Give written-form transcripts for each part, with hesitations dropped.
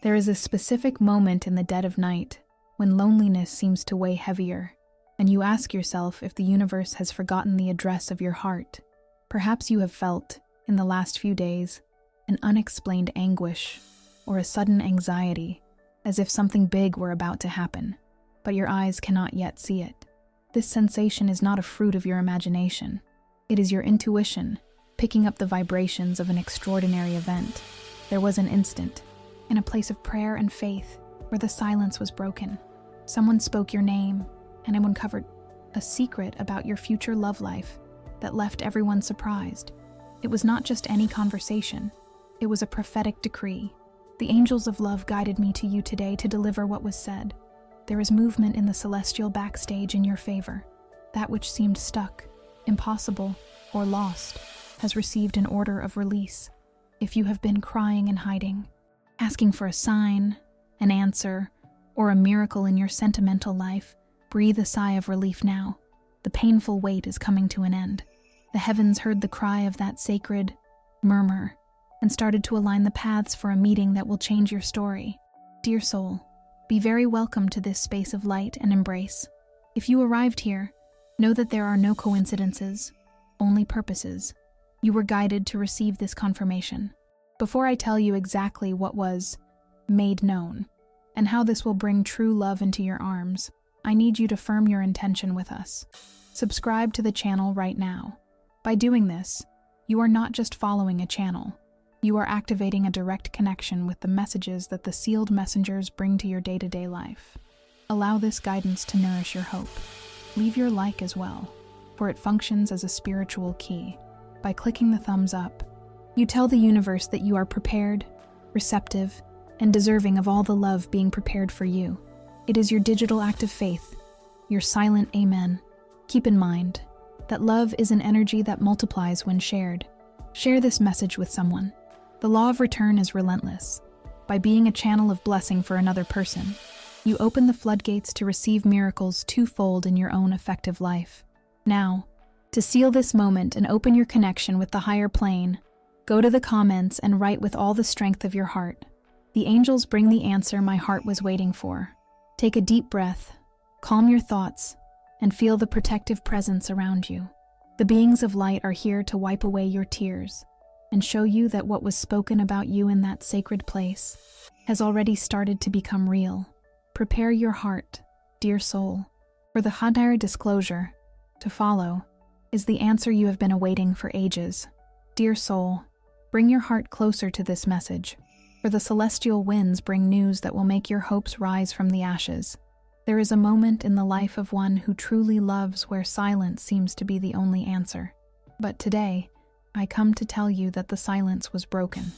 There is a specific moment in the dead of night when loneliness seems to weigh heavier, and you ask yourself if the universe has forgotten the address of your heart. Perhaps you have felt, in the last few days, an unexplained anguish or a sudden anxiety, as if something big were about to happen, but your eyes cannot yet see it. This sensation is not a fruit of your imagination. It is your intuition, picking up the vibrations of an extraordinary event. There was an instant, in a place of prayer and faith, where the silence was broken. Someone spoke your name, and it uncovered a secret about your future love life that left everyone surprised. It was not just any conversation. It was a prophetic decree. The angels of love guided me to you today to deliver what was said. There is movement in the celestial backstage in your favor. That which seemed stuck, impossible, or lost has received an order of release. If you have been crying and hiding, asking for a sign, an answer, or a miracle in your sentimental life, breathe a sigh of relief now. The painful wait is coming to an end. The heavens heard the cry of that sacred murmur and started to align the paths for a meeting that will change your story. Dear soul, be very welcome to this space of light and embrace. If you arrived here, know that there are no coincidences, only purposes. You were guided to receive this confirmation. Before I tell you exactly what was made known and how this will bring true love into your arms, I need you to firm your intention with us. Subscribe to the channel right now. By doing this, you are not just following a channel. You are activating a direct connection with the messages that the sealed messengers bring to your day-to-day life. Allow this guidance to nourish your hope. Leave your like as well, for it functions as a spiritual key. By clicking the thumbs up, you tell the universe that you are prepared, receptive, and deserving of all the love being prepared for you. It is your digital act of faith, your silent amen. Keep in mind that love is an energy that multiplies when shared. Share this message with someone. The law of return is relentless. By being a channel of blessing for another person, you open the floodgates to receive miracles twofold in your own effective life. Now, to seal this moment and open your connection with the higher plane, go to the comments and write with all the strength of your heart. The angels bring the answer my heart was waiting for. Take a deep breath, calm your thoughts, and feel the protective presence around you. The beings of light are here to wipe away your tears and show you that what was spoken about you in that sacred place has already started to become real. Prepare your heart, dear soul, for the higher disclosure to follow is the answer you have been awaiting for ages. Dear soul, bring your heart closer to this message, for the celestial winds bring news that will make your hopes rise from the ashes. There is a moment in the life of one who truly loves where silence seems to be the only answer. But today, I come to tell you that the silence was broken.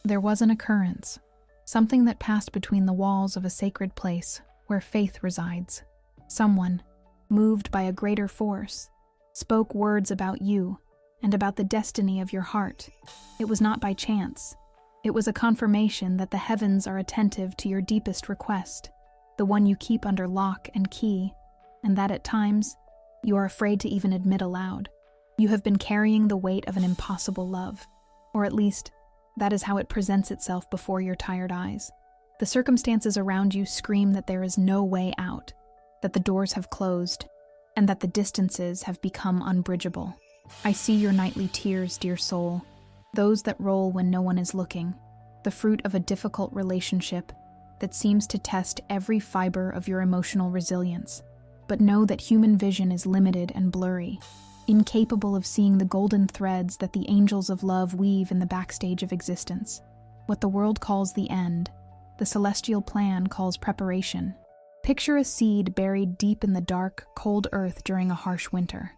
There was an occurrence, something that passed between the walls of a sacred place where faith resides. Someone, moved by a greater force, spoke words about you and about the destiny of your heart. It was not by chance. It was a confirmation that the heavens are attentive to your deepest request, the one you keep under lock and key, and that at times you are afraid to even admit aloud. You have been carrying the weight of an impossible love, or at least, that is how it presents itself before your tired eyes. The circumstances around you scream that there is no way out, that the doors have closed, and that the distances have become unbridgeable. I see your nightly tears, dear soul, those that roll when no one is looking, the fruit of a difficult relationship that seems to test every fiber of your emotional resilience. But know that human vision is limited and blurry, incapable of seeing the golden threads that the angels of love weave in the backstage of existence. What the world calls the end, the celestial plan calls preparation. Picture a seed buried deep in the dark, cold earth during a harsh winter.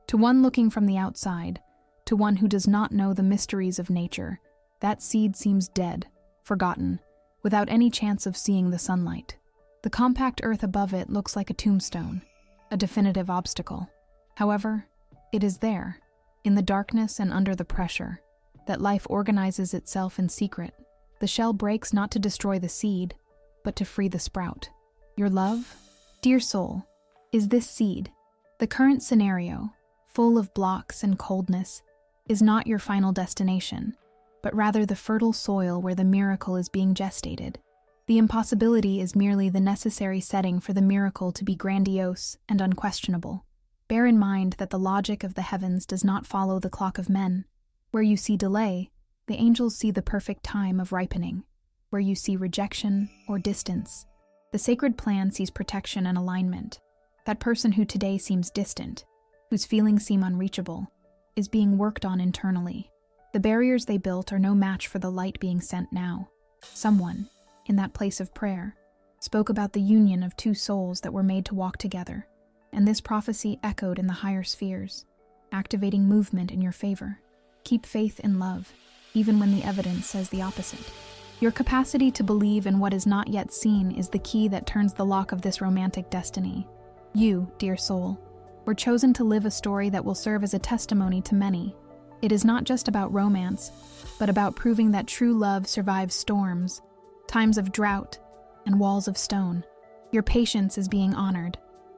To one looking from the outside, to one who does not know the mysteries of nature, that seed seems dead, forgotten, without any chance of seeing the sunlight. The compact earth above it looks like a tombstone, a definitive obstacle. However, it is there, in the darkness and under the pressure, that life organizes itself in secret. The shell breaks not to destroy the seed, but to free the sprout. Your love, dear soul, is this seed. The current scenario, full of blocks and coldness, is not your final destination. but rather the fertile soil where the miracle is being gestated. The impossibility is merely the necessary setting for the miracle to be grandiose and unquestionable. Bear in mind that the logic of the heavens does not follow the clock of men. Where you see delay, the angels see the perfect time of ripening. Where you see rejection or distance, the sacred plan sees protection and alignment. That person who today seems distant, whose feelings seem unreachable, is being worked on internally. The barriers they built are no match for the light being sent now. Someone, in that place of prayer, spoke about the union of two souls that were made to walk together, and this prophecy echoed in the higher spheres, activating movement in your favor. Keep faith in love, even when the evidence says the opposite. Your capacity to believe in what is not yet seen is the key that turns the lock of this romantic destiny. You, dear soul, were chosen to live a story that will serve as a testimony to many. It is not just about romance, but about proving that true love survives storms, times of drought, and walls of stone. Your patience is being honored.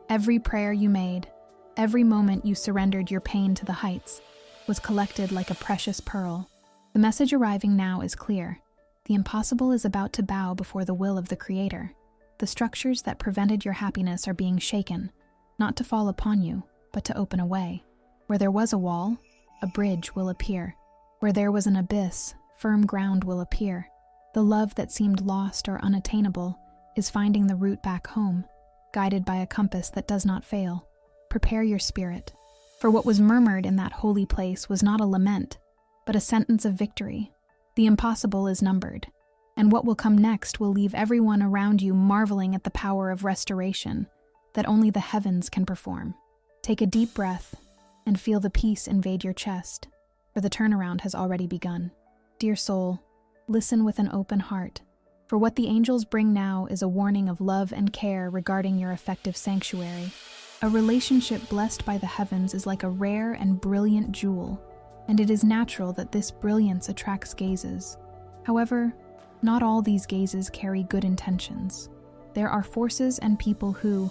Every prayer you made, every moment you surrendered your pain to the heights, was collected like a precious pearl. The message arriving now is clear. The impossible is about to bow before the will of the Creator. The structures that prevented your happiness are being shaken, not to fall upon you, but to open a way. Where there was a wall, a bridge will appear. Where there was an abyss, firm ground will appear. The love that seemed lost or unattainable is finding the route back home, guided by a compass that does not fail. Prepare your spirit, for what was murmured in that holy place was not a lament, but a sentence of victory. The impossible is numbered, and what will come next will leave everyone around you marveling at the power of restoration that only the heavens can perform. Take a deep breath and feel the peace invade your chest, for the turnaround has already begun. Dear soul, listen with an open heart, for what the angels bring now is a warning of love and care regarding your effective sanctuary. A relationship blessed by the heavens is like a rare and brilliant jewel, and it is natural that this brilliance attracts gazes. However, not all these gazes carry good intentions. There are forces and people who,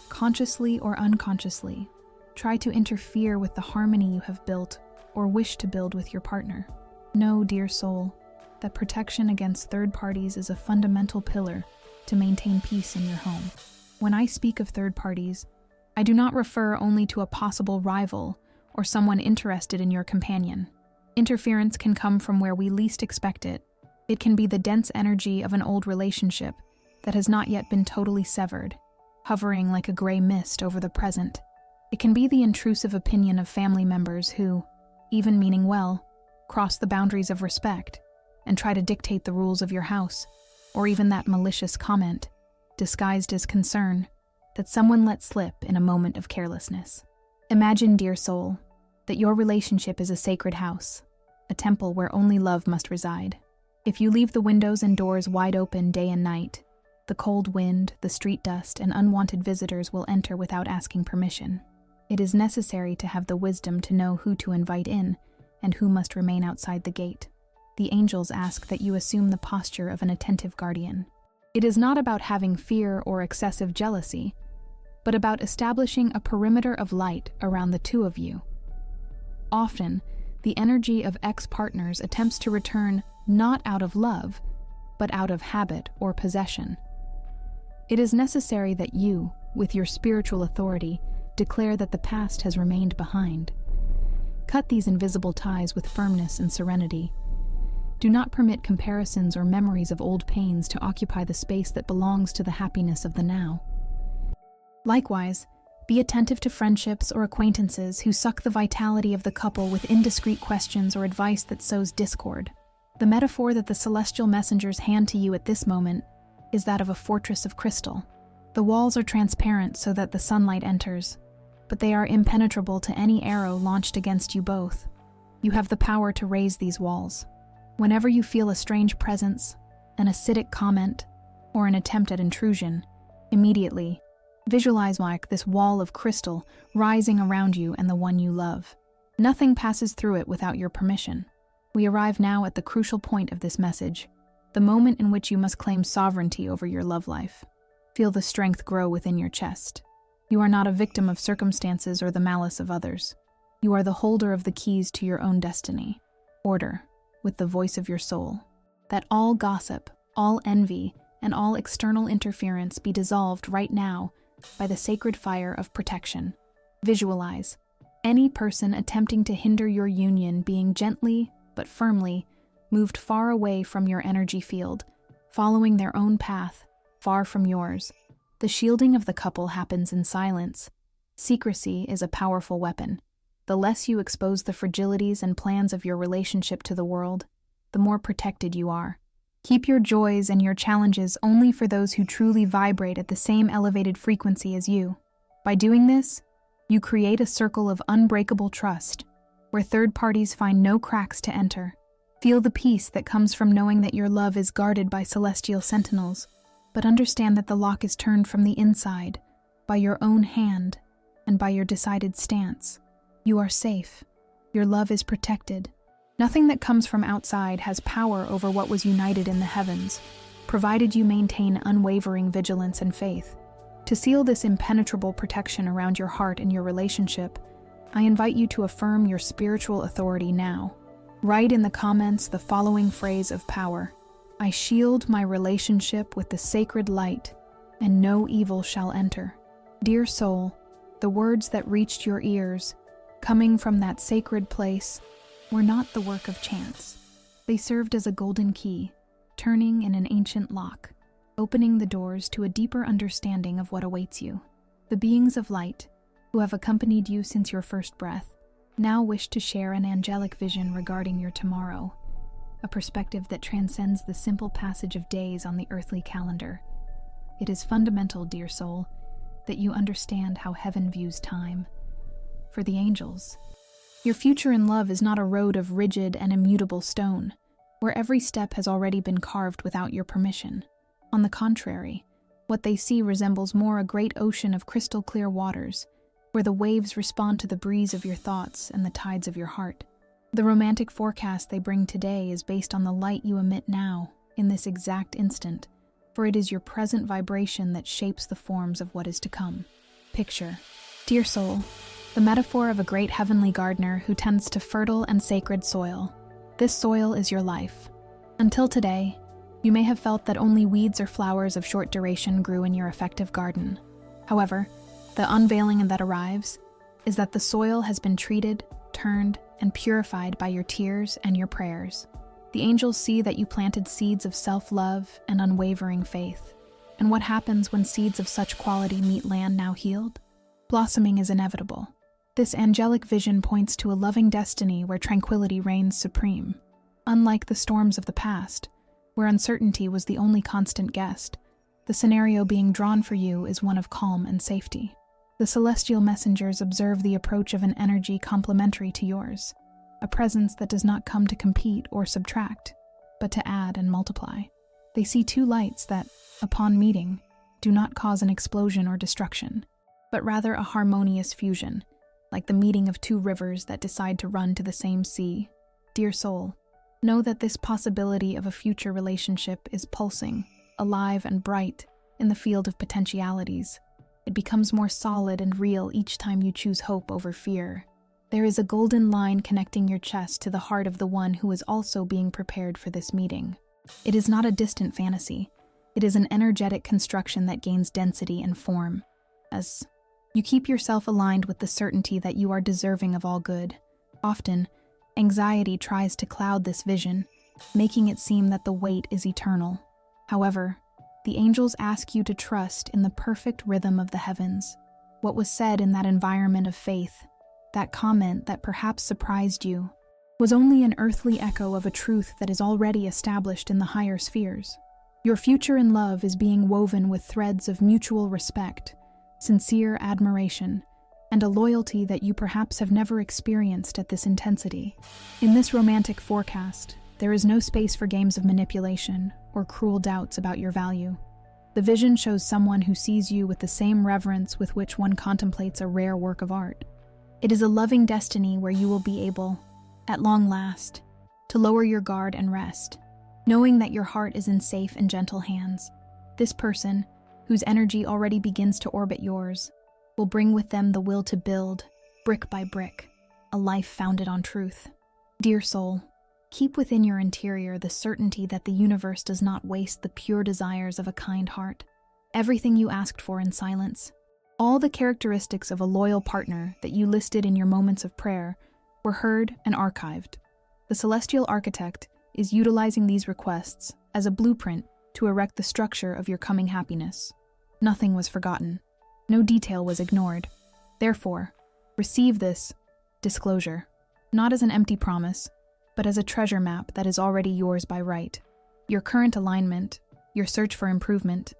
consciously or unconsciously, try to interfere with the harmony you have built or wish to build with your partner. Know, dear soul, that protection against third parties is a fundamental pillar to maintain peace in your home. When I speak of third parties, I do not refer only to a possible rival or someone interested in your companion. Interference can come from where we least expect it. It can be the dense energy of an old relationship that has not yet been totally severed, hovering like a gray mist over the present. It can be the intrusive opinion of family members who, even meaning well, cross the boundaries of respect and try to dictate the rules of your house, or even that malicious comment, disguised as concern, that someone let slip in a moment of carelessness. Imagine, dear soul, that your relationship is a sacred house, a temple where only love must reside. If you leave the windows and doors wide open day and night, the cold wind, the street dust, and unwanted visitors will enter without asking permission. It is necessary to have the wisdom to know who to invite in and who must remain outside the gate. The angels ask that you assume the posture of an attentive guardian. It is not about having fear or excessive jealousy, but about establishing a perimeter of light around the two of you. Often, the energy of ex-partners attempts to return not out of love, but out of habit or possession. It is necessary that you, with your spiritual authority, declare that the past has remained behind. Cut these invisible ties with firmness and serenity. Do not permit comparisons or memories of old pains to occupy the space that belongs to the happiness of the now. Likewise, be attentive to friendships or acquaintances who suck the vitality of the couple with indiscreet questions or advice that sows discord. The metaphor that the celestial messengers hand to you at this moment is that of a fortress of crystal. The walls are transparent so that the sunlight enters, but they are impenetrable to any arrow launched against you both. You have the power to raise these walls. Whenever you feel a strange presence, an acidic comment, or an attempt at intrusion, immediately visualize like this wall of crystal rising around you and the one you love. Nothing passes through it without your permission. We arrive now at the crucial point of this message, the moment in which you must claim sovereignty over your love life. Feel the strength grow within your chest. You are not a victim of circumstances or the malice of others. You are the holder of the keys to your own destiny. Order, with the voice of your soul. That all gossip, all envy, and all external interference be dissolved right now by the sacred fire of protection. Visualize any person attempting to hinder your union being gently but firmly moved far away from your energy field, following their own path, far from yours. The shielding of the couple happens in silence. Secrecy is a powerful weapon. The less you expose the fragilities and plans of your relationship to the world, the more protected you are. Keep your joys and your challenges only for those who truly vibrate at the same elevated frequency as you. By doing this, you create a circle of unbreakable trust, where third parties find no cracks to enter. Feel the peace that comes from knowing that your love is guarded by celestial sentinels, but understand that the lock is turned from the inside, by your own hand, and by your decided stance. You are safe. Your love is protected. Nothing that comes from outside has power over what was united in the heavens, provided you maintain unwavering vigilance and faith. To seal this impenetrable protection around your heart and your relationship, I invite you to affirm your spiritual authority now. Write in the comments the following phrase of power: I shield my relationship with the sacred light, and no evil shall enter. Dear soul, the words that reached your ears, coming from that sacred place, were not the work of chance. They served as a golden key, turning in an ancient lock, opening the doors to a deeper understanding of what awaits you. The beings of light, who have accompanied you since your first breath, now wish to share an angelic vision regarding your tomorrow, a perspective that transcends the simple passage of days on the earthly calendar. It is fundamental, dear soul, that you understand how heaven views time. For the angels, your future in love is not a road of rigid and immutable stone, where every step has already been carved without your permission. On the contrary, what they see resembles more a great ocean of crystal-clear waters, where the waves respond to the breeze of your thoughts and the tides of your heart. The romantic forecast they bring today is based on the light you emit now, in this exact instant, for it is your present vibration that shapes the forms of what is to come. Picture, dear soul, the metaphor of a great heavenly gardener who tends to fertile and sacred soil. This soil is your life. Until today, you may have felt that only weeds or flowers of short duration grew in your effective garden. However, the unveiling that arrives is that the soil has been treated, turned, and purified by your tears and your prayers. The angels see that you planted seeds of self-love and unwavering faith. And what happens when seeds of such quality meet land now healed? Blossoming is inevitable. This angelic vision points to a loving destiny where tranquility reigns supreme. Unlike the storms of the past, where uncertainty was the only constant guest, the scenario being drawn for you is one of calm and safety. The celestial messengers observe the approach of an energy complementary to yours, a presence that does not come to compete or subtract, but to add and multiply. They see two lights that, upon meeting, do not cause an explosion or destruction, but rather a harmonious fusion, like the meeting of two rivers that decide to run to the same sea. Dear soul, know that this possibility of a future relationship is pulsing, alive and bright, in the field of potentialities. It becomes more solid and real each time you choose hope over fear. There is a golden line connecting your chest to the heart of the one who is also being prepared for this meeting. It is not a distant fantasy. It is an energetic construction that gains density and form. As you keep yourself aligned with the certainty that you are deserving of all good, often, anxiety tries to cloud this vision, making it seem that the wait is eternal. However, the angels ask you to trust in the perfect rhythm of the heavens. What was said in that environment of faith, that comment that perhaps surprised you, was only an earthly echo of a truth that is already established in the higher spheres. Your future in love is being woven with threads of mutual respect, sincere admiration, and a loyalty that you perhaps have never experienced at this intensity. In this romantic forecast, there is no space for games of manipulation or cruel doubts about your value. The vision shows someone who sees you with the same reverence with which one contemplates a rare work of art. It is a loving destiny where you will be able, at long last, to lower your guard and rest, knowing that your heart is in safe and gentle hands. This person, whose energy already begins to orbit yours, will bring with them the will to build, brick by brick, a life founded on truth. Dear soul, Keep within your interior the certainty that the universe does not waste the pure desires of a kind heart. Everything you asked for in silence, all the characteristics of a loyal partner that you listed in your moments of prayer, were heard and archived. The celestial architect is utilizing these requests as a blueprint to erect the structure of your coming happiness. Nothing was forgotten. No detail was ignored. Therefore, receive this disclosure, not as an empty promise, but as a treasure map that is already yours by right. Your current alignment, your search for improvement,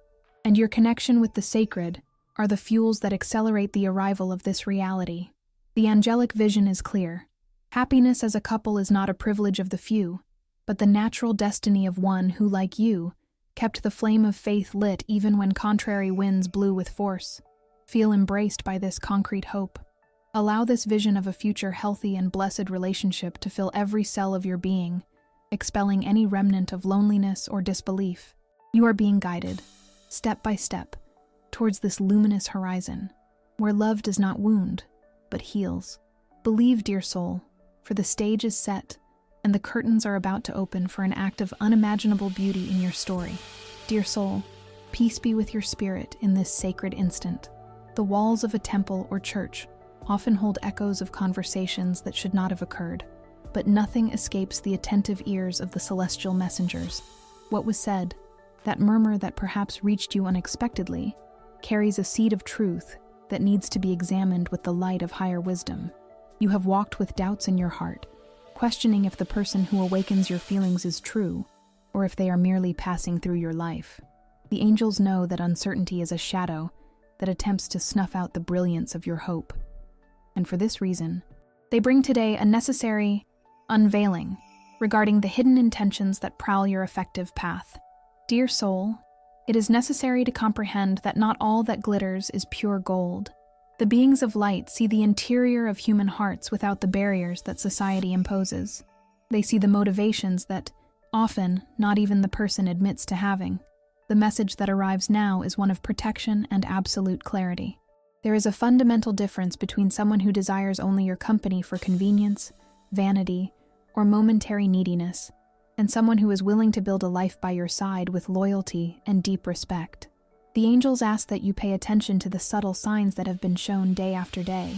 and your connection with the sacred are the fuels that accelerate the arrival of this reality. The angelic vision is clear. Happiness as a couple is not a privilege of the few, but the natural destiny of one who, like you, kept the flame of faith lit even when contrary winds blew with force. Feel embraced by this concrete hope. Allow this vision of a future healthy and blessed relationship to fill every cell of your being, expelling any remnant of loneliness or disbelief. You are being guided, step by step, towards this luminous horizon, where love does not wound, but heals. Believe, dear soul, for the stage is set, and the curtains are about to open for an act of unimaginable beauty in your story. Dear soul, peace be with your spirit in this sacred instant. The walls of a temple or church often hold echoes of conversations that should not have occurred, but nothing escapes the attentive ears of the celestial messengers. What was said, that murmur that perhaps reached you unexpectedly, carries a seed of truth that needs to be examined with the light of higher wisdom. You have walked with doubts in your heart, questioning if the person who awakens your feelings is true, or if they are merely passing through your life. The angels know that uncertainty is a shadow that attempts to snuff out the brilliance of your hope. And for this reason, they bring today a necessary unveiling regarding the hidden intentions that prowl your effective path. Dear soul, it is necessary to comprehend that not all that glitters is pure gold. The beings of light see the interior of human hearts without the barriers that society imposes. They see the motivations that, often, not even the person admits to having. The message that arrives now is one of protection and absolute clarity. There is a fundamental difference between someone who desires only your company for convenience, vanity, or momentary neediness, and someone who is willing to build a life by your side with loyalty and deep respect. The angels ask that you pay attention to the subtle signs that have been shown day after day.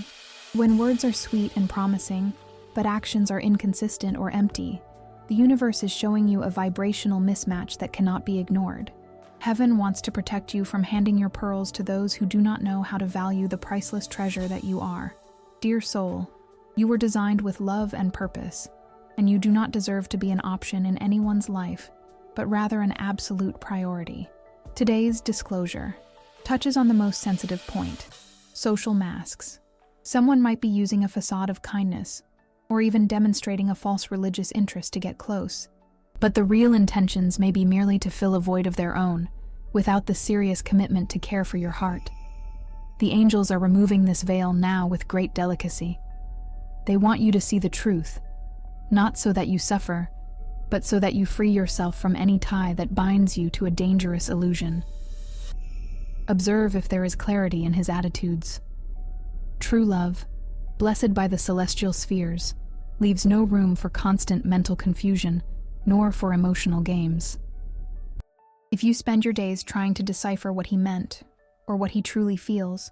When words are sweet and promising, but actions are inconsistent or empty, the universe is showing you a vibrational mismatch that cannot be ignored. Heaven wants to protect you from handing your pearls to those who do not know how to value the priceless treasure that you are. Dear soul, you were designed with love and purpose, and you do not deserve to be an option in anyone's life, but rather an absolute priority. Today's disclosure touches on the most sensitive point: social masks. Someone might be using a facade of kindness, or even demonstrating a false religious interest to get close. But the real intentions may be merely to fill a void of their own, without the serious commitment to care for your heart. The angels are removing this veil now with great delicacy. They want you to see the truth, not so that you suffer, but so that you free yourself from any tie that binds you to a dangerous illusion. Observe if there is clarity in his attitudes. True love, blessed by the celestial spheres, leaves no room for constant mental confusion, nor for emotional games. If you spend your days trying to decipher what he meant, or what he truly feels,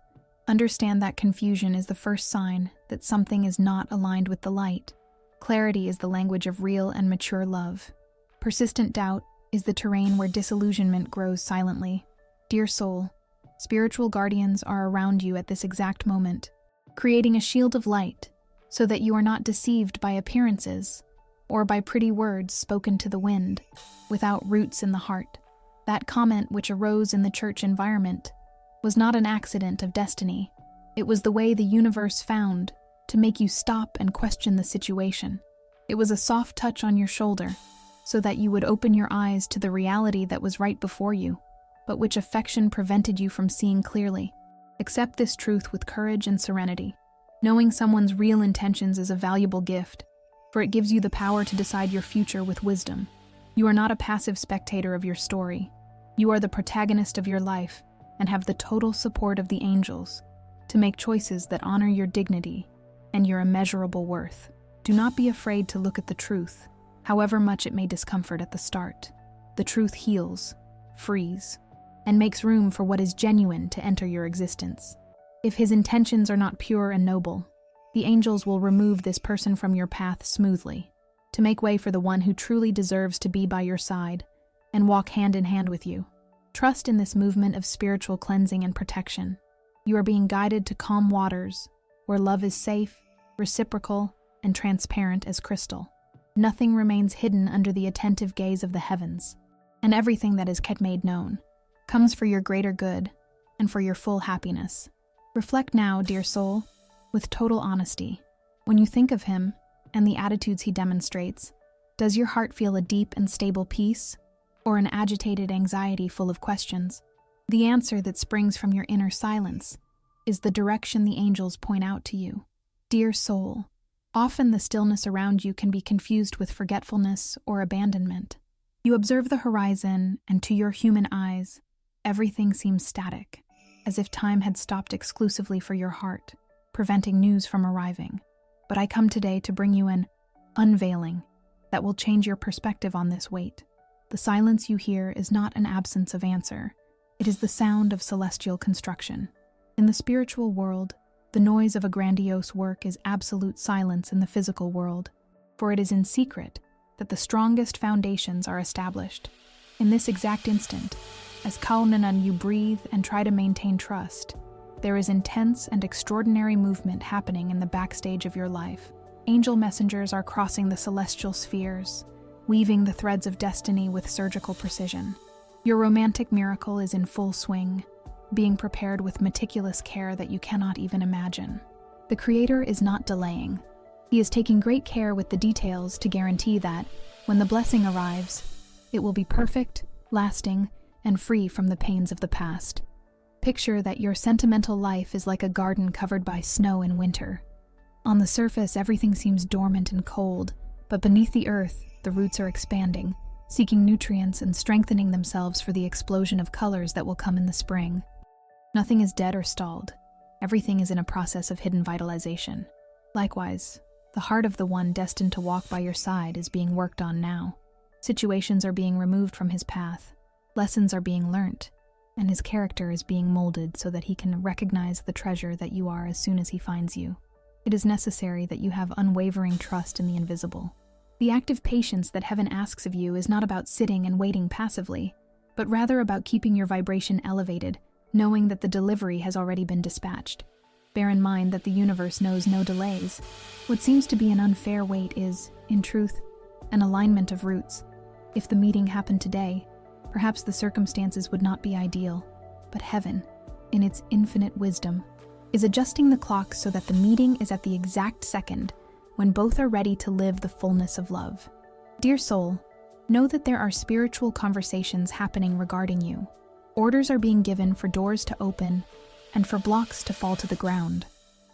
understand that confusion is the first sign that something is not aligned with the light. Clarity is the language of real and mature love. Persistent doubt is the terrain where disillusionment grows silently. Dear soul, spiritual guardians are around you at this exact moment, creating a shield of light so that you are not deceived by appearances or by pretty words spoken to the wind, without roots in the heart. That comment which arose in the church environment was not an accident of destiny. It was the way the universe found to make you stop and question the situation. It was a soft touch on your shoulder, so that you would open your eyes to the reality that was right before you, but which affection prevented you from seeing clearly. Accept this truth with courage and serenity. Knowing someone's real intentions is a valuable gift, for it gives you the power to decide your future with wisdom. You are not a passive spectator of your story. You are the protagonist of your life and have the total support of the angels to make choices that honor your dignity and your immeasurable worth. Do not be afraid to look at the truth. However much it may discomfort at the start, the truth heals, frees, and makes room for what is genuine to enter your existence. If his intentions are not pure and noble, the angels will remove this person from your path smoothly, to make way for the one who truly deserves to be by your side and walk hand in hand with you. Trust in this movement of spiritual cleansing and protection. You are being guided to calm waters, where love is safe, reciprocal, and transparent as crystal. Nothing remains hidden under the attentive gaze of the heavens, and everything that is kept made known comes for your greater good and for your full happiness. Reflect now, dear soul, with total honesty. When you think of him and the attitudes he demonstrates, does your heart feel a deep and stable peace, or an agitated anxiety full of questions? The answer that springs from your inner silence is the direction the angels point out to you. Dear soul, often the stillness around you can be confused with forgetfulness or abandonment. You observe the horizon, and to your human eyes, everything seems static, as if time had stopped exclusively for your heart, preventing news from arriving. But I come today to bring you an unveiling that will change your perspective on this weight. The silence you hear is not an absence of answer. It is the sound of celestial construction. In the spiritual world, the noise of a grandiose work is absolute silence in the physical world, for it is in secret that the strongest foundations are established. In this exact instant, as Kaunanan you breathe and try to maintain trust, there is intense and extraordinary movement happening in the backstage of your life. Angel messengers are crossing the celestial spheres, weaving the threads of destiny with surgical precision. Your romantic miracle is in full swing, being prepared with meticulous care that you cannot even imagine. The Creator is not delaying. He is taking great care with the details to guarantee that, when the blessing arrives, it will be perfect, lasting, and free from the pains of the past. Picture that your sentimental life is like a garden covered by snow in winter. On the surface, everything seems dormant and cold, but beneath the earth, the roots are expanding, seeking nutrients and strengthening themselves for the explosion of colors that will come in the spring. Nothing is dead or stalled. Everything is in a process of hidden vitalization. Likewise, the heart of the one destined to walk by your side is being worked on now. Situations are being removed from his path, lessons are being learnt, and his character is being molded so that he can recognize the treasure that you are as soon as he finds you. It is necessary that you have unwavering trust in the invisible. The active patience that heaven asks of you is not about sitting and waiting passively, but rather about keeping your vibration elevated, knowing that the delivery has already been dispatched. Bear in mind that the universe knows no delays. What seems to be an unfair wait is, in truth, an alignment of roots. If the meeting happened today, perhaps the circumstances would not be ideal, but heaven, in its infinite wisdom, is adjusting the clock so that the meeting is at the exact second when both are ready to live the fullness of love. Dear soul, know that there are spiritual conversations happening regarding you. Orders are being given for doors to open and for blocks to fall to the ground.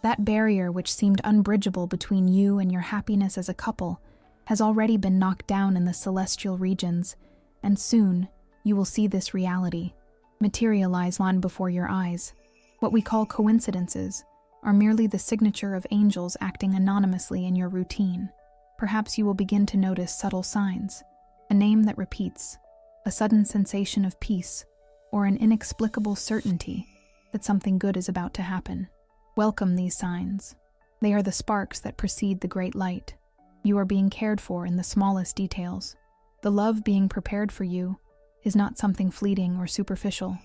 That barrier which seemed unbridgeable between you and your happiness as a couple has already been knocked down in the celestial regions, and soon you will see this reality materialize on before your eyes. What we call coincidences are merely the signature of angels acting anonymously in your routine. Perhaps you will begin to notice subtle signs, a name that repeats, a sudden sensation of peace, or an inexplicable certainty that something good is about to happen. Welcome these signs. They are the sparks that precede the great light. You are being cared for in the smallest details. The love being prepared for you is not something fleeting or superficial.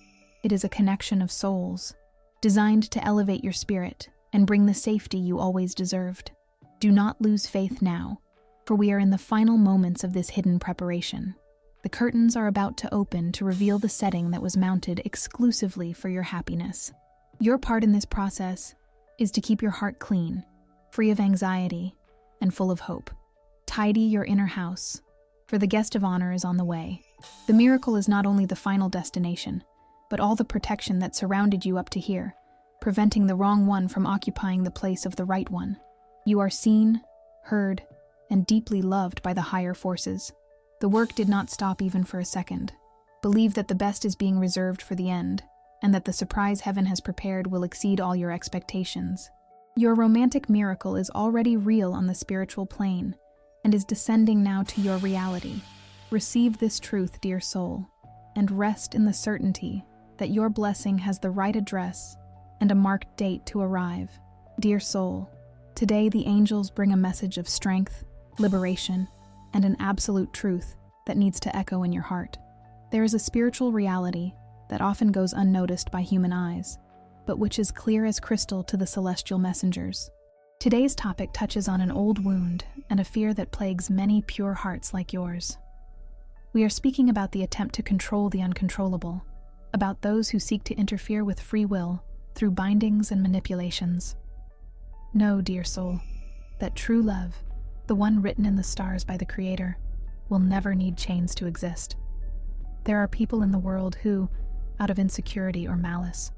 It is a connection of souls, designed to elevate your spirit and bring the safety you always deserved. Do not lose faith now, for we are in the final moments of this hidden preparation. The curtains are about to open to reveal the setting that was mounted exclusively for your happiness. Your part in this process is to keep your heart clean, free of anxiety, and full of hope. Tidy your inner house, for the guest of honor is on the way. The miracle is not only the final destination, but all the protection that surrounded you up to here, preventing the wrong one from occupying the place of the right one. You are seen, heard, and deeply loved by the higher forces. The work did not stop even for a second. Believe that the best is being reserved for the end, and that the surprise heaven has prepared will exceed all your expectations. Your romantic miracle is already real on the spiritual plane, and is descending now to your reality. Receive this truth, dear soul, and rest in the certainty that your blessing has the right address and a marked date to arrive. Dear soul, today the angels bring a message of strength, liberation, and an absolute truth that needs to echo in your heart. There is a spiritual reality that often goes unnoticed by human eyes, but which is clear as crystal to the celestial messengers. Today's topic touches on an old wound and a fear that plagues many pure hearts like yours. We are speaking about the attempt to control the uncontrollable, about those who seek to interfere with free will through bindings and manipulations. Know, dear soul, that true love, the one written in the stars by the Creator, will never need chains to exist. There are people in the world who, out of insecurity or malice,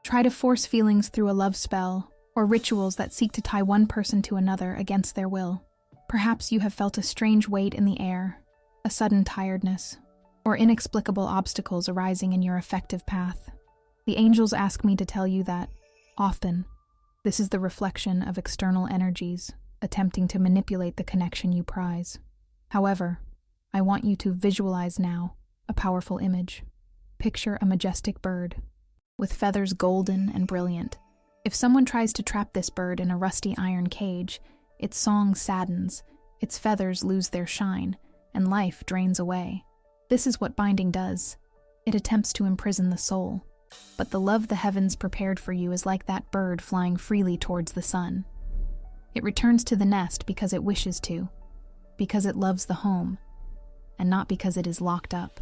try to force feelings through a love spell or rituals that seek to tie one person to another against their will. Perhaps you have felt a strange weight in the air, a sudden tiredness, or inexplicable obstacles arising in your effective path. The angels ask me to tell you that, often, this is the reflection of external energies attempting to manipulate the connection you prize. However, I want you to visualize now a powerful image. Picture a majestic bird, with feathers golden and brilliant. If someone tries to trap this bird in a rusty iron cage, its song saddens, its feathers lose their shine, and life drains away. This is what binding does. It attempts to imprison the soul. But the love the heavens prepared for you is like that bird flying freely towards the sun. It returns to the nest because it wishes to, because it loves the home, and not because it is locked up.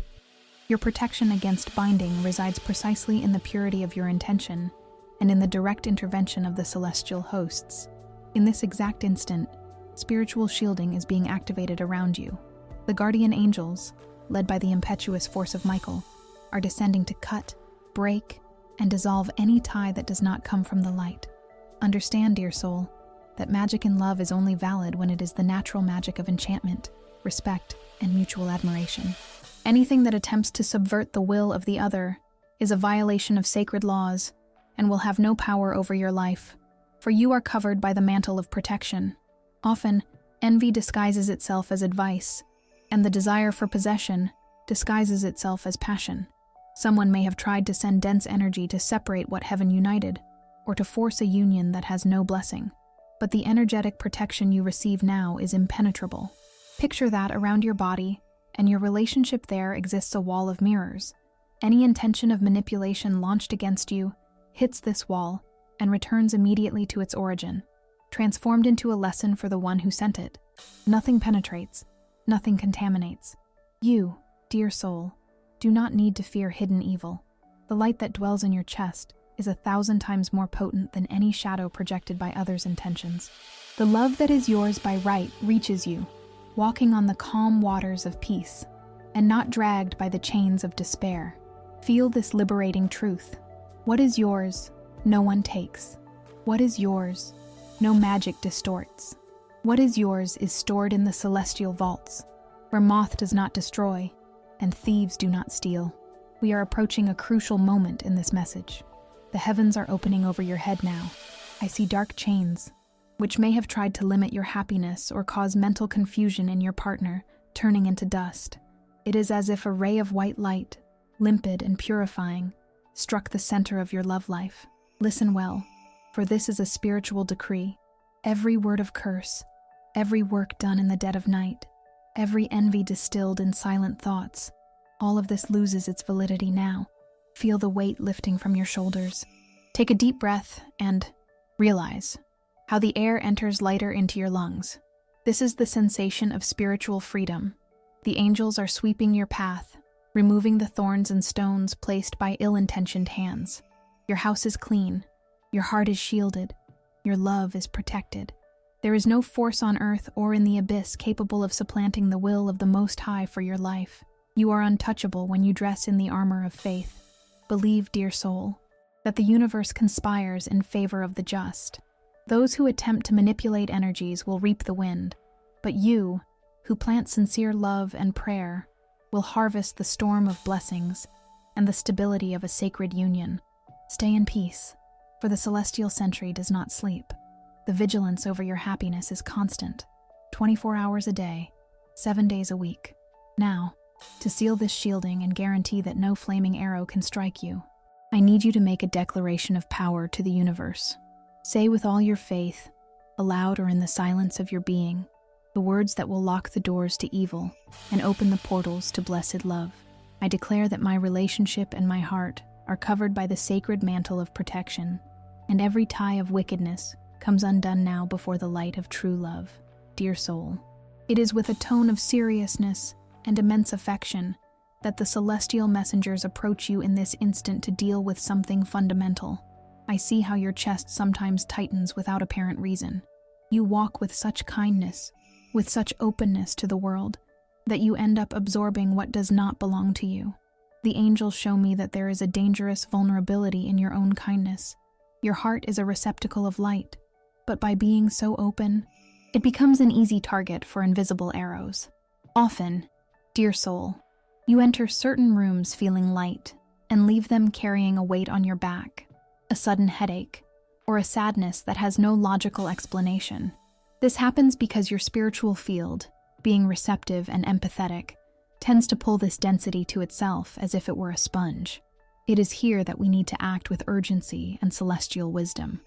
Your protection against binding resides precisely in the purity of your intention and in the direct intervention of the celestial hosts. In this exact instant, spiritual shielding is being activated around you. The guardian angels, led by the impetuous force of Michael, are descending to cut, break, and dissolve any tie that does not come from the light. Understand, dear soul, that magic in love is only valid when it is the natural magic of enchantment, respect, and mutual admiration. Anything that attempts to subvert the will of the other is a violation of sacred laws and will have no power over your life, for you are covered by the mantle of protection. Often, envy disguises itself as advice, and the desire for possession disguises itself as passion. Someone may have tried to send dense energy to separate what heaven united, or to force a union that has no blessing. But the energetic protection you receive now is impenetrable. Picture that around your body, and your relationship there exists a wall of mirrors. Any intention of manipulation launched against you hits this wall and returns immediately to its origin, transformed into a lesson for the one who sent it. Nothing penetrates, nothing contaminates. You, dear soul, do not need to fear hidden evil. The light that dwells in your chest is 1,000 times more potent than any shadow projected by others' intentions. The love that is yours by right reaches you, walking on the calm waters of peace, and not dragged by the chains of despair. Feel this liberating truth. What is yours, no one takes. What is yours, no magic distorts. What is yours is stored in the celestial vaults, where moth does not destroy, and thieves do not steal. We are approaching a crucial moment in this message. The heavens are opening over your head now. I see dark chains, which may have tried to limit your happiness or cause mental confusion in your partner, turning into dust. It is as if a ray of white light, limpid and purifying, struck the center of your love life. Listen well, for this is a spiritual decree. Every word of curse, every work done in the dead of night, every envy distilled in silent thoughts, all of this loses its validity now. Feel the weight lifting from your shoulders. Take a deep breath and realize how the air enters lighter into your lungs. This is the sensation of spiritual freedom. The angels are sweeping your path, removing the thorns and stones placed by ill-intentioned hands. Your house is clean, your heart is shielded, your love is protected. There is no force on earth or in the abyss capable of supplanting the will of the Most High for your life. You are untouchable when you dress in the armor of faith. Believe, dear soul, that the universe conspires in favor of the just. Those who attempt to manipulate energies will reap the wind, but you, who plant sincere love and prayer, will harvest the storm of blessings and the stability of a sacred union. Stay in peace, for the celestial sentry does not sleep. The vigilance over your happiness is constant. 24 hours a day, 7 days a week. Now, to seal this shielding and guarantee that no flaming arrow can strike you, I need you to make a declaration of power to the universe. Say with all your faith, aloud or in the silence of your being, the words that will lock the doors to evil and open the portals to blessed love. I declare that my relationship and my heart are covered by the sacred mantle of protection, and every tie of wickedness comes undone now before the light of true love. Dear soul, it is with a tone of seriousness and immense affection that the celestial messengers approach you in this instant to deal with something fundamental. I see how your chest sometimes tightens without apparent reason. You walk with such kindness, with such openness to the world, that you end up absorbing what does not belong to you. The angels show me that there is a dangerous vulnerability in your own kindness. Your heart is a receptacle of light, but by being so open, it becomes an easy target for invisible arrows. Often, dear soul, you enter certain rooms feeling light and leave them carrying a weight on your back, a sudden headache, or a sadness that has no logical explanation. This happens because your spiritual field, being receptive and empathetic, tends to pull this density to itself as if it were a sponge. It is here that we need to act with urgency and celestial wisdom.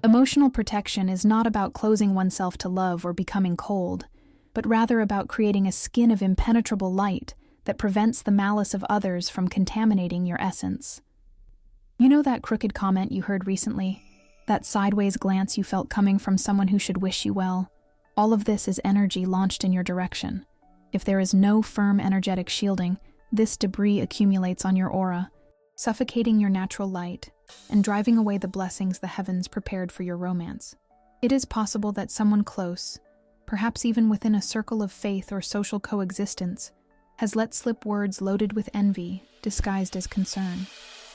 Emotional protection is not about closing oneself to love or becoming cold, but rather about creating a skin of impenetrable light that prevents the malice of others from contaminating your essence. You know that crooked comment you heard recently? That sideways glance you felt coming from someone who should wish you well? All of this is energy launched in your direction. If there is no firm energetic shielding, this debris accumulates on your aura, suffocating your natural light and driving away the blessings the heavens prepared for your romance. It is possible that someone close, perhaps even within a circle of faith or social coexistence, has let slip words loaded with envy, disguised as concern.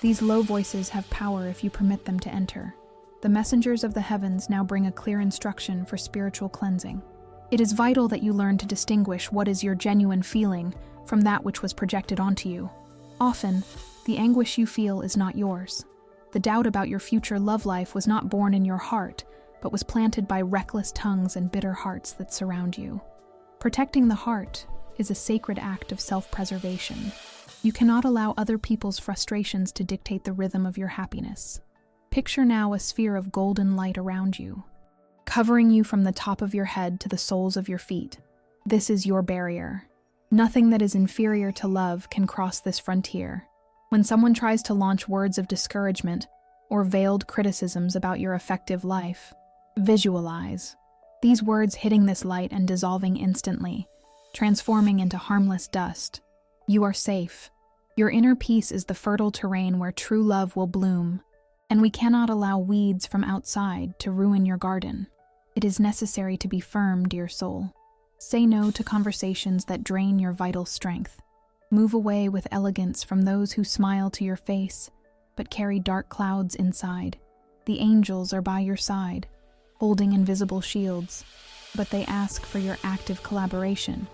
These low voices have power if you permit them to enter. The messengers of the heavens now bring a clear instruction for spiritual cleansing. It is vital that you learn to distinguish what is your genuine feeling from that which was projected onto you. Often, the anguish you feel is not yours. The doubt about your future love life was not born in your heart, but was planted by reckless tongues and bitter hearts that surround you. Protecting the heart is a sacred act of self-preservation. You cannot allow other people's frustrations to dictate the rhythm of your happiness. Picture now a sphere of golden light around you, covering you from the top of your head to the soles of your feet. This is your barrier. Nothing that is inferior to love can cross this frontier. When someone tries to launch words of discouragement or veiled criticisms about your effective life, visualize these words hitting this light and dissolving instantly, transforming into harmless dust. You are safe. Your inner peace is the fertile terrain where true love will bloom, and we cannot allow weeds from outside to ruin your garden. It is necessary to be firm, dear soul. Say no to conversations that drain your vital strength. Move away with elegance from those who smile to your face, but carry dark clouds inside. The angels are by your side, holding invisible shields, but they ask for your active collaboration.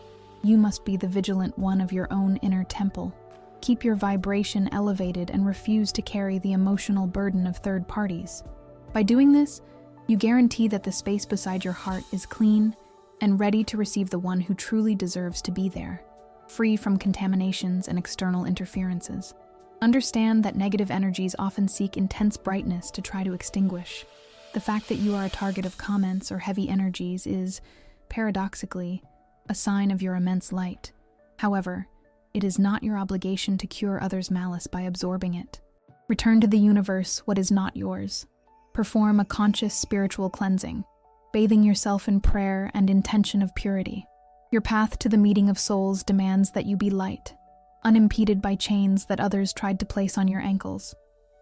You must be the vigilant one of your own inner temple. Keep your vibration elevated and refuse to carry the emotional burden of third parties. By doing this, you guarantee that the space beside your heart is clean and ready to receive the one who truly deserves to be there, free from contaminations and external interferences. Understand that negative energies often seek intense brightness to try to extinguish. The fact that you are a target of comments or heavy energies is, paradoxically, a sign of your immense light. However, it is not your obligation to cure others' malice by absorbing it. Return to the universe what is not yours. Perform a conscious spiritual cleansing, bathing yourself in prayer and intention of purity. Your path to the meeting of souls demands that you be light, unimpeded by chains that others tried to place on your ankles.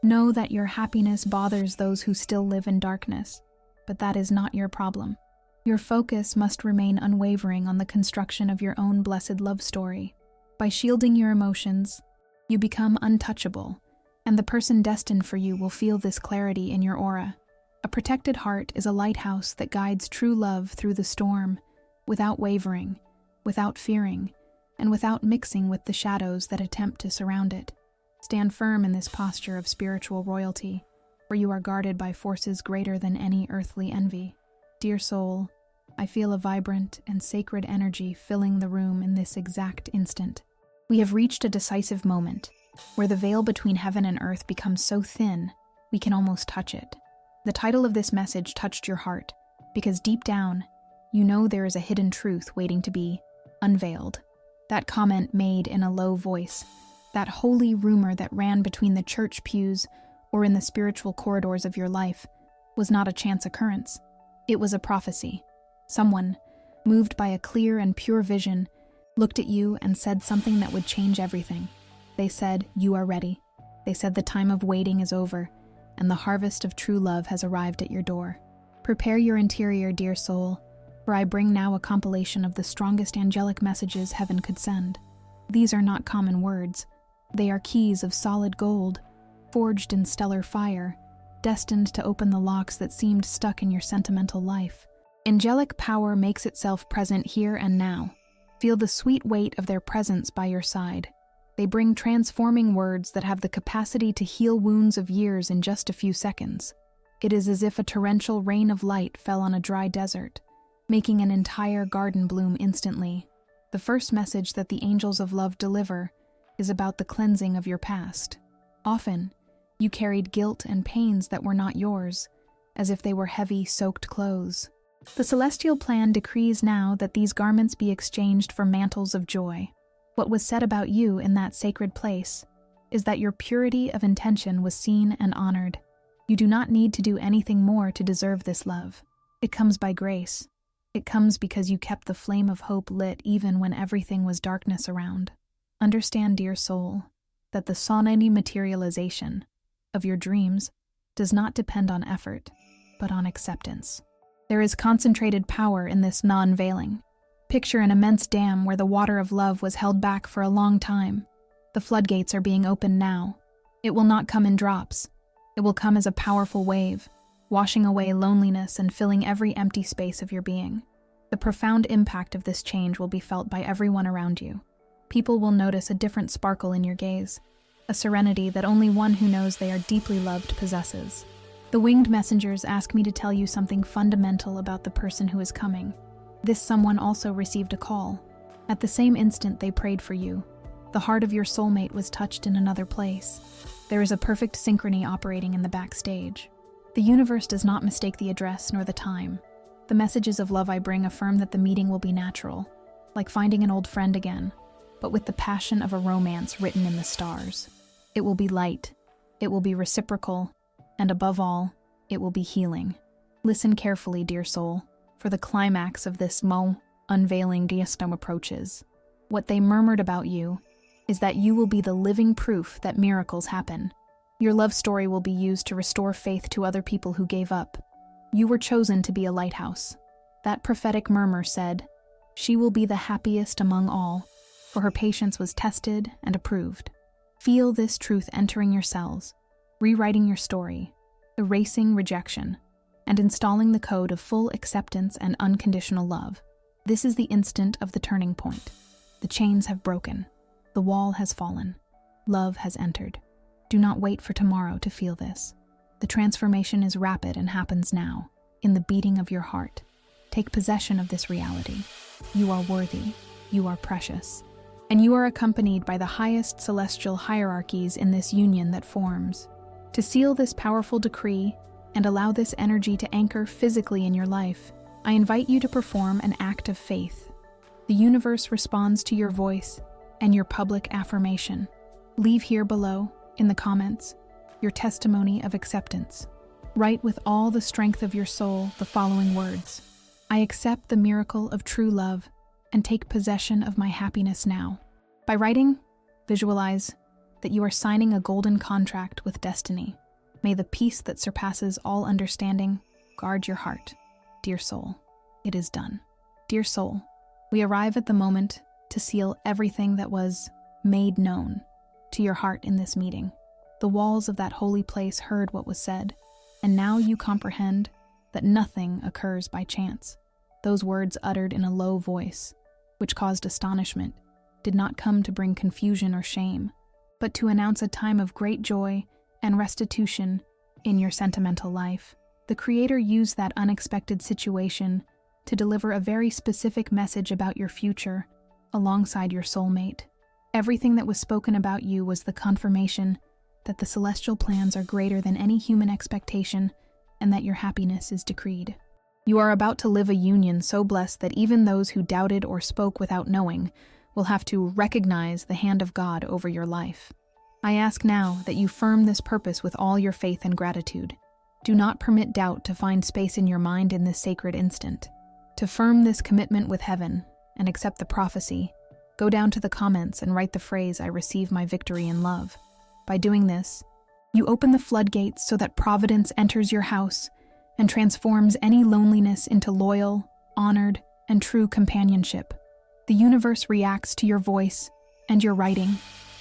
Know that your happiness bothers those who still live in darkness, but that is not your problem. Your focus must remain unwavering on the construction of your own blessed love story. By shielding your emotions, you become untouchable, and the person destined for you will feel this clarity in your aura. A protected heart is a lighthouse that guides true love through the storm, without wavering, without fearing, and without mixing with the shadows that attempt to surround it. Stand firm in this posture of spiritual royalty, where you are guarded by forces greater than any earthly envy. Dear soul, I feel a vibrant and sacred energy filling the room in this exact instant. We have reached a decisive moment, where the veil between heaven and earth becomes so thin, we can almost touch it. The title of this message touched your heart, because deep down, you know there is a hidden truth waiting to be unveiled. That comment made in a low voice, that holy rumor that ran between the church pews or in the spiritual corridors of your life, was not a chance occurrence. It was a prophecy. Someone, moved by a clear and pure vision, looked at you and said something that would change everything. They said, "You are ready." They said the time of waiting is over, and the harvest of true love has arrived at your door. Prepare your interior, dear soul, for I bring now a compilation of the strongest angelic messages heaven could send. These are not common words. They are keys of solid gold, forged in stellar fire, destined to open the locks that seemed stuck in your sentimental life. Angelic power makes itself present here and now. Feel the sweet weight of their presence by your side. They bring transforming words that have the capacity to heal wounds of years in just a few seconds. It is as if a torrential rain of light fell on a dry desert, making an entire garden bloom instantly. The first message that the angels of love deliver is about the cleansing of your past. Often, you carried guilt and pains that were not yours, as if they were heavy, soaked clothes. The celestial plan decrees now that these garments be exchanged for mantles of joy. What was said about you in that sacred place is that your purity of intention was seen and honored. You do not need to do anything more to deserve this love. It comes by grace. It comes because you kept the flame of hope lit even when everything was darkness around. Understand, dear soul, that the sovereign materialization of your dreams does not depend on effort, but on acceptance. There is concentrated power in this non-veiling. Picture an immense dam where the water of love was held back for a long time. The floodgates are being opened now. It will not come in drops. It will come as a powerful wave, washing away loneliness and filling every empty space of your being. The profound impact of this change will be felt by everyone around you. People will notice a different sparkle in your gaze, a serenity that only one who knows they are deeply loved possesses. The winged messengers ask me to tell you something fundamental about the person who is coming. This someone also received a call. At the same instant they prayed for you. The heart of your soulmate was touched in another place. There is a perfect synchrony operating in the backstage. The universe does not mistake the address nor the time. The messages of love I bring affirm that the meeting will be natural, like finding an old friend again, but with the passion of a romance written in the stars. It will be light, it will be reciprocal, and above all, it will be healing. Listen carefully, dear soul, for the climax of this unveiling diastome approaches. What they murmured about you is that you will be the living proof that miracles happen. Your love story will be used to restore faith to other people who gave up. You were chosen to be a lighthouse. That prophetic murmur said, "She will be the happiest among all, for her patience was tested and approved." Feel this truth entering your cells, rewriting your story, erasing rejection, and installing the code of full acceptance and unconditional love. This is the instant of the turning point. The chains have broken. The wall has fallen. Love has entered. Do not wait for tomorrow to feel this. The transformation is rapid and happens now, in the beating of your heart. Take possession of this reality. You are worthy. You are precious. And you are accompanied by the highest celestial hierarchies in this union that forms. To seal this powerful decree and allow this energy to anchor physically in your life, I invite you to perform an act of faith. The universe responds to your voice and your public affirmation. Leave here below, in the comments, your testimony of acceptance. Write with all the strength of your soul the following words: I accept the miracle of true love and take possession of my happiness now. By writing, visualize that you are signing a golden contract with destiny. May the peace that surpasses all understanding guard your heart. Dear soul, it is done. Dear soul, we arrive at the moment to seal everything that was made known to your heart in this meeting. The walls of that holy place heard what was said, and now you comprehend that nothing occurs by chance. Those words uttered in a low voice, which caused astonishment, did not come to bring confusion or shame, but to announce a time of great joy and restitution in your sentimental life. The Creator used that unexpected situation to deliver a very specific message about your future alongside your soulmate. Everything that was spoken about you was the confirmation that the celestial plans are greater than any human expectation and that your happiness is decreed. You are about to live a union so blessed that even those who doubted or spoke without knowing will have to recognize the hand of God over your life. I ask now that you firm this purpose with all your faith and gratitude. Do not permit doubt to find space in your mind in this sacred instant. To firm this commitment with heaven and accept the prophecy, go down to the comments and write the phrase, "I receive my victory in love." By doing this, you open the floodgates so that providence enters your house and transforms any loneliness into loyal, honored, and true companionship. The universe reacts to your voice and your writing,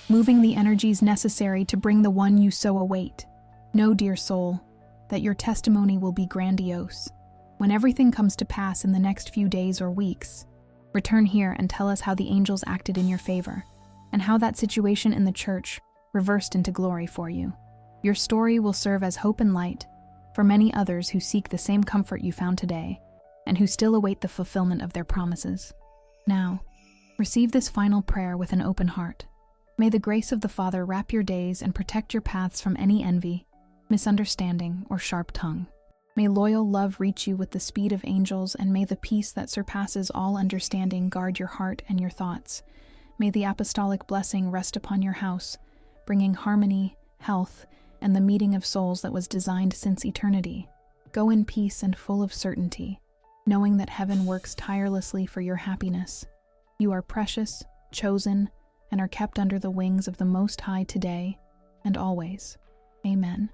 moving the energies necessary to bring the one you so await. Know, dear soul, that your testimony will be grandiose. When everything comes to pass in the next few days or weeks, return here and tell us how the angels acted in your favor, and how that situation in the church reversed into glory for you. Your story will serve as hope and light for many others who seek the same comfort you found today, and who still await the fulfillment of their promises. Now, receive this final prayer with an open heart. May the grace of the Father wrap your days and protect your paths from any envy, misunderstanding, or sharp tongue. May loyal love reach you with the speed of angels, and may the peace that surpasses all understanding guard your heart and your thoughts. May the apostolic blessing rest upon your house, bringing harmony, health, and the meeting of souls that was designed since eternity. Go in peace and full of certainty, knowing that heaven works tirelessly for your happiness. You are precious, chosen, and are kept under the wings of the Most High today and always. Amen.